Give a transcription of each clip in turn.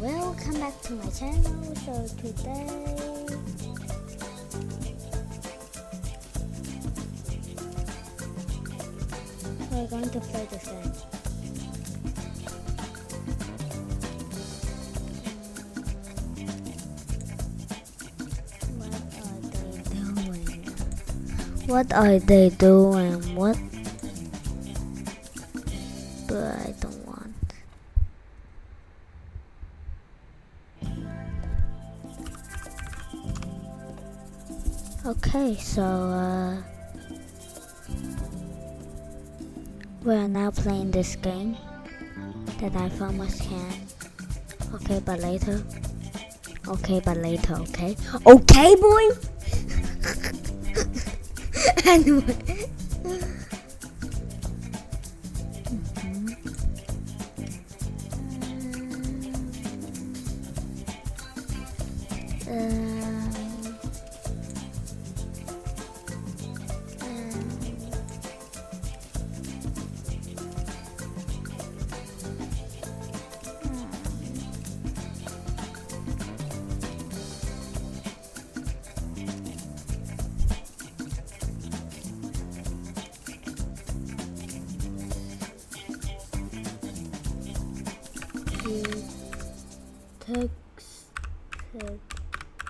welcome back to my channel. So today we're going to play this game. What are they doing? What? But I don't want. Okay, so we're now playing this game that I almost can. Okay, but later. Okay, but later. Okay. Okay, boy. Anyway.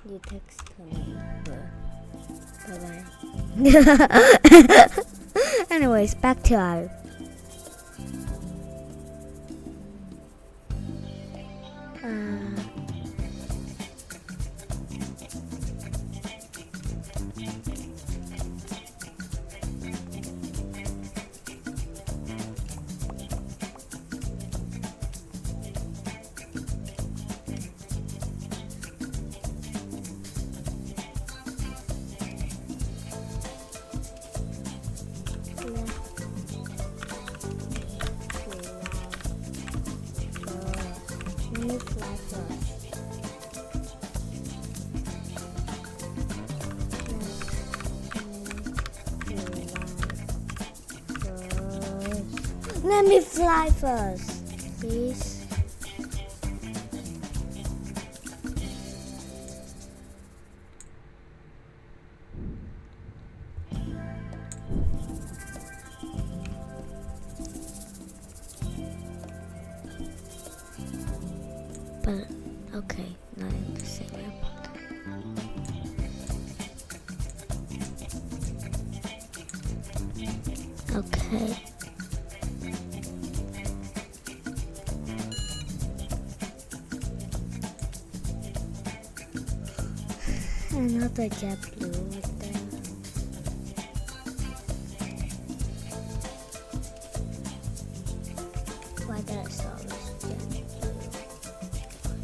You text me. Bye bye. Anyways, back to our. Let me fly first, please. But okay, not in the same airport. Okay. Another JetBlue right there. Why there's always JetBlue?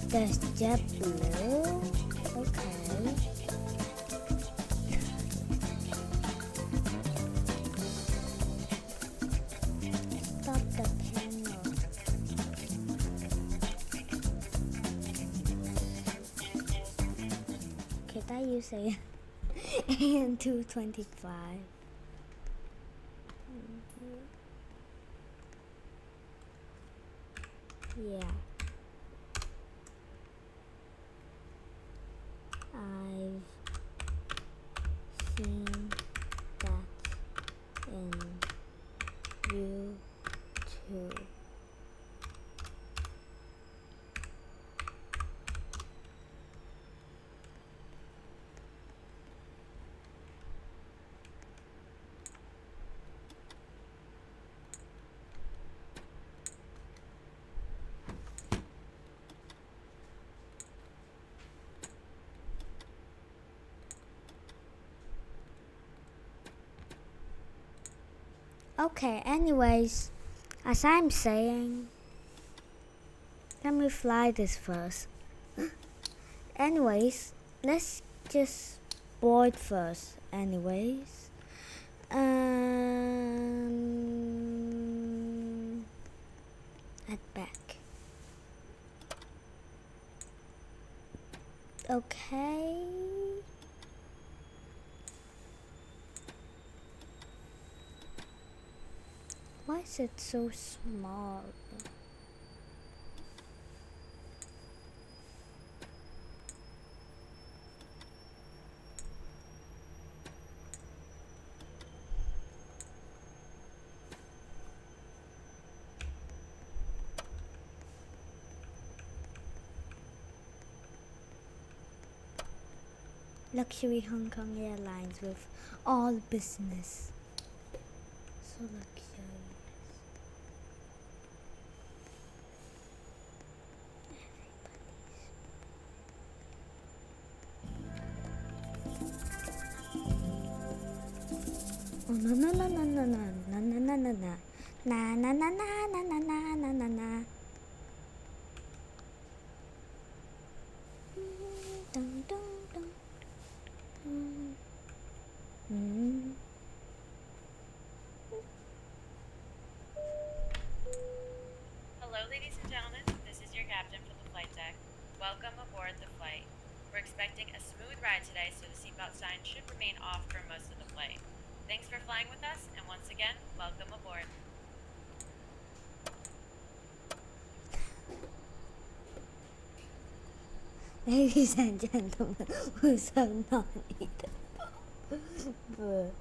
There's JetBlue. Okay. Stop the panel. That you say and 225. Yeah. I've seen that in YouTube. Okay, anyways, as I'm saying, let me fly this first. Anyways, let's just board first. Anyways, at back. Okay. Why is it so small? Luxury Hong Kong Airlines with all business. So luxurious. Oh no no no no no no no no no no no na na na na na na na na na na. Dun dun dun. Hello, ladies and gentlemen. This is your captain from the flight deck. Welcome aboard the flight. We're expecting a smooth ride today, so the seatbelt sign should remain off for most of the flight. Thanks for flying with us, and once again, welcome aboard. Ladies and gentlemen, we shall not eat Boo.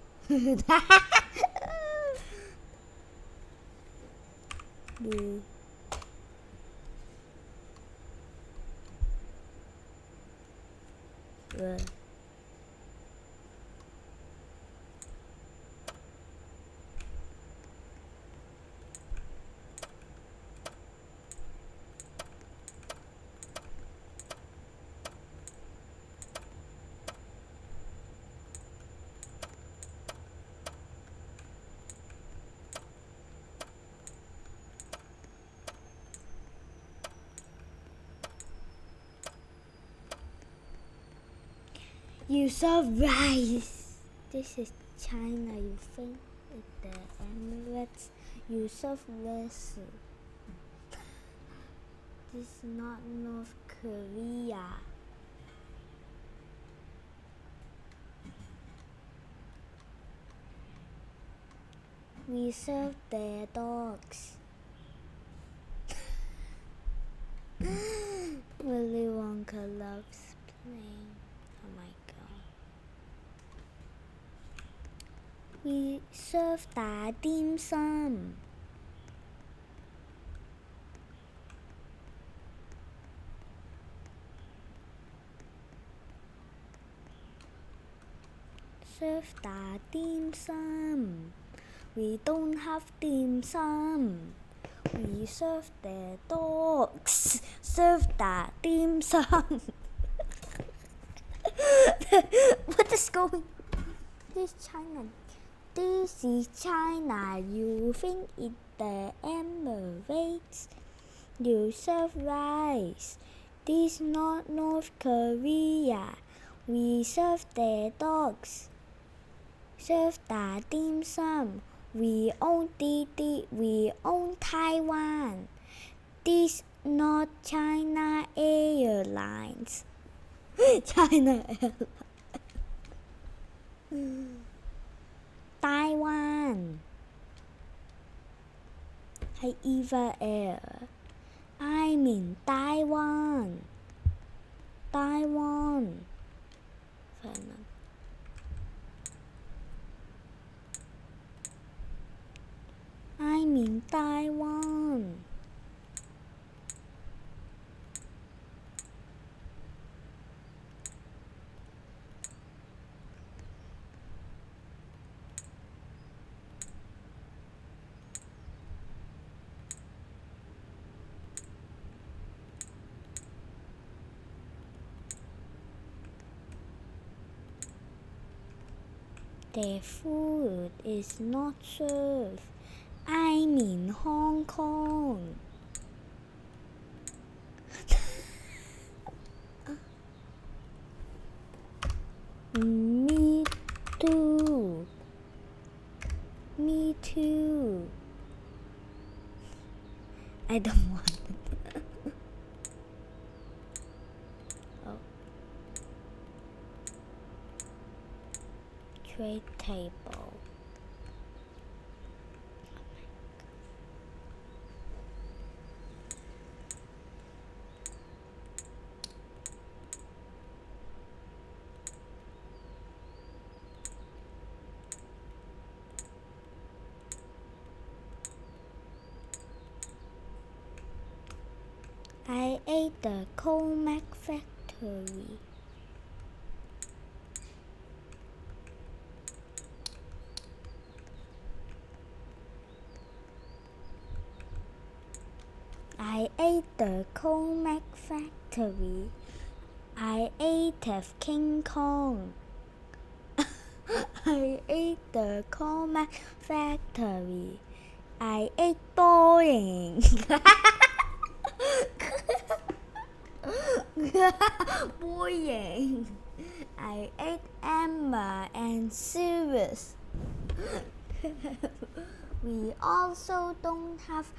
You serve rice. This is China. You think it's the Emirates. You serve vessel. This is not North Korea. We serve their dogs. Willy Wonka loves playing. Oh my god. We serve 打dim sum. Serve 打 dim sum. We don't have dim sum. We serve their dogs. Serve 打 dim sum. What is going? This China. This is China. You think it's the Emirates? You serve rice. This is not North Korea. We serve their dogs. Serve 打 dim sum. We own we own Taiwan. This not China Airlines. China Airlines. Taiwan. Hay Eva Air. I mean Taiwan. Taiwan. I mean Taiwan. Their food is not served. I mean Hong Kong. Me too. Me too. I don't want it. Oh. Trade table. I ate the Comac factory. I ate the Comac factory. I ate of King Kong. I ate the Comac factory. I ate Boeing. Boeing. I ate Emma and Sirius. We also don't have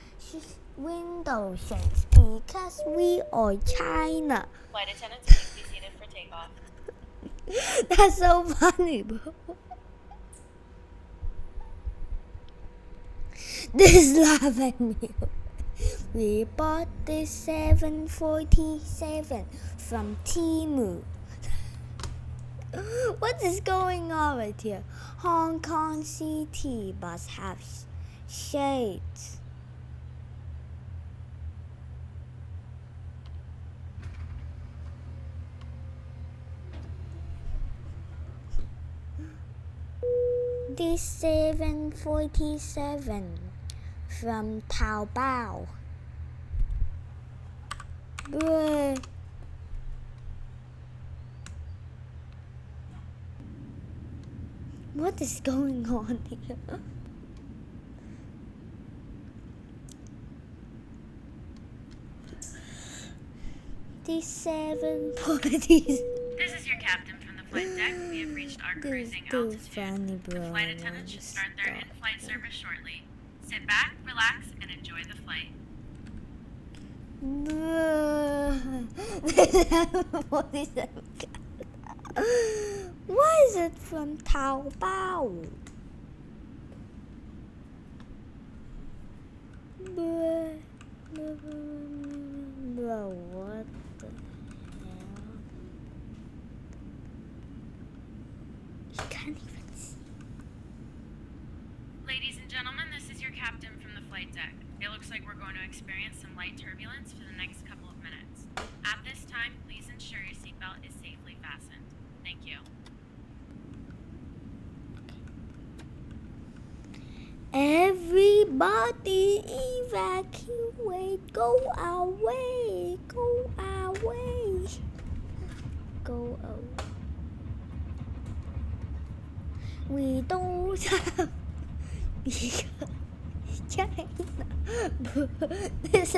window shades because we are China. Flight attendants, please be seated for takeoff. That's so funny, bro. This laugh at me. We bought this 747 from Temu. What is going on right here? Hong Kong City must have shades. This 747 from Taobao. Bruh. What is going on here? These 740s. This is your captain from the flight deck. We have reached our cruising altitude. Funny, bro. The flight attendants should start their in-flight service shortly. Sit back, relax, and enjoy the flight. Why is it from Taobao? Bro, what the hell? You can't even see. Ladies and gentlemen, this is your captain from the flight deck. It looks like we're going to experience some light turbulence for the next couple of minutes. At this time, please ensure your seatbelt is safely fastened. Thank you. Everybody evacuate, go away, go away, go away. We don't have China. This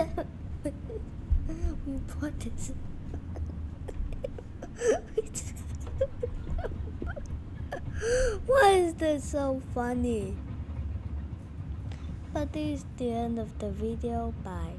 we bought this. Why is this so funny? But this is the end of the video. Bye.